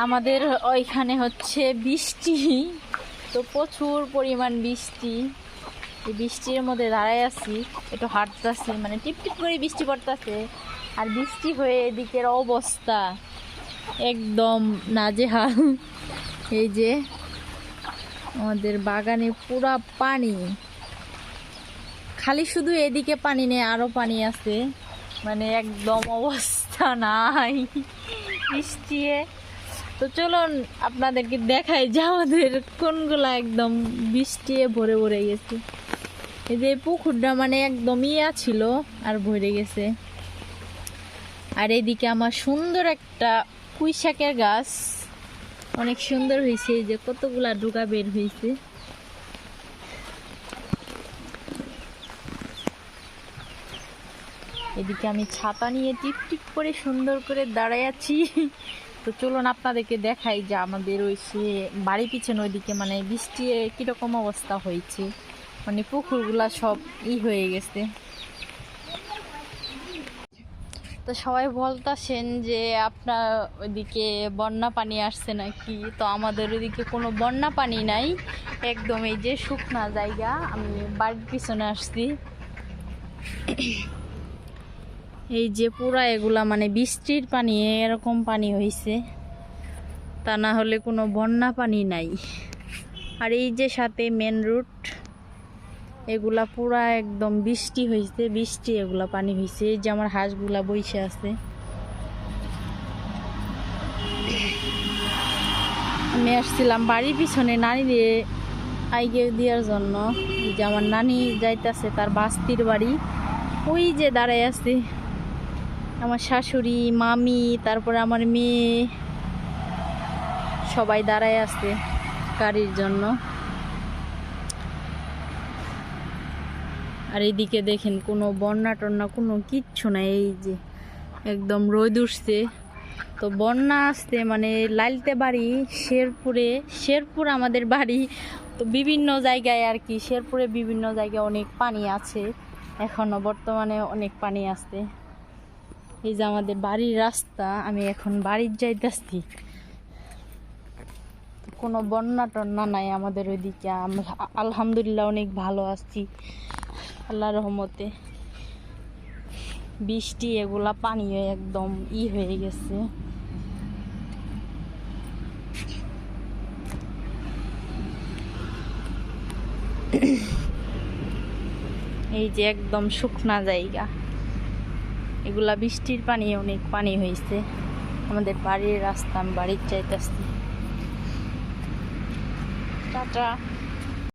আমাদের ওইখানে হচ্ছে বৃষ্টি, তো প্রচুর পরিমাণ বৃষ্টি। এই বৃষ্টির মধ্যে দাঁড়ায় আছি, একটু হাঁটতেছি, মানে টিপ টিপ করে বৃষ্টি পড়তেছে। আর বৃষ্টি হয়ে এদিকের অবস্থা একদম নাজেহাল। এই যে আমাদের বাগানে পুরা পানি, খালি শুধু এদিকে পানি নেই, আরো পানি আছে, মানে একদম অবস্থা নাই বৃষ্টি। তো চলুন আপনাদেরকে দেখাই যে আমাদের কোনগুলা একদম বৃষ্টি ভরে ভরে গেছে। এই যে পুকুরটা মানে একদম ইয়া ছিল আর ভরে গেছে। আর এদিকে আমার সুন্দর একটা পুঁই শাকের গাছ, অনেক সুন্দর হয়েছে, এই যে কতগুলা ডুগা বের হয়েছে। এদিকে আমি ছাতা নিয়ে টিপ টিপ করে সুন্দর করে দাঁড়ায় আছি। তো চলুন আপনাদেরকে দেখাই যে আমাদের ওই সে বাড়ি পিছনে ওইদিকে মানে বৃষ্টি কিরকম অবস্থা হয়েছে, মানে পুকুরগুলা সব হয়ে গেছে। তো সবাই বলতেছেন যে আপনার ওইদিকে বন্যা পানি আসছে নাকি, তো আমাদের ওইদিকে কোনো বন্যা পানি নাই, একদম এই যে শুকনা জায়গা। আমি বাড়ির পিছনে আসছি, এই যে পুরা এগুলা মানে বৃষ্টির পানি, এরকম পানি হয়েছে, তা না হলে কোনো বন্যা পানি নাই। আর এই যে সাথে মেন রুট, এগুলা পুরা একদম বৃষ্টি হয়েছে, বৃষ্টি এগুলা পানি হয়েছে। এই যে আমার হাঁসগুলা বইসে আছে। আমি আসছিলাম বাড়ির পিছনে নানিরে আইগে দেওয়ার জন্য। এই যে আমার নানি যাইতেছে তার বাস্তির বাড়ি, ওই যে দাঁড়ায় আছে আমার শাশুড়ি, মামি, তারপরে আমার মেয়ে, সবাই দাঁড়ায় আছে গাড়ির জন্য। আর এইদিকে দেখেন কোনো বন্যা টন্যা কোনো কিচ্ছু নাই, এই যে একদম রোদ উঠছে। তো বন্যা আসতে মানে লাইলতে বাড়ি শেরপুর আমাদের বাড়ি, তো বিভিন্ন জায়গায় আর কি, শেরপুরে বিভিন্ন জায়গায় অনেক পানি আছে, এখনো বর্তমানে অনেক পানি আছে। এই যে আমাদের বাড়ির রাস্তা, আমি এখন বাড়ির যাইতেছি। কোনো বন্যা টন্যা নাই আমাদের ওইদিকে, আলহামদুলিল্লাহ অনেক ভালো আছি আল্লাহর রহমতে। বৃষ্টি এগুলা পানি একদম হয়ে গেছে। এই যে একদম শুকনা জায়গা, এগুলা বৃষ্টির পানি, অনেক পানি হয়েছে। আমাদের বাড়ির রাস্তা, আমি বাড়ির চাইতেছি। টাটা।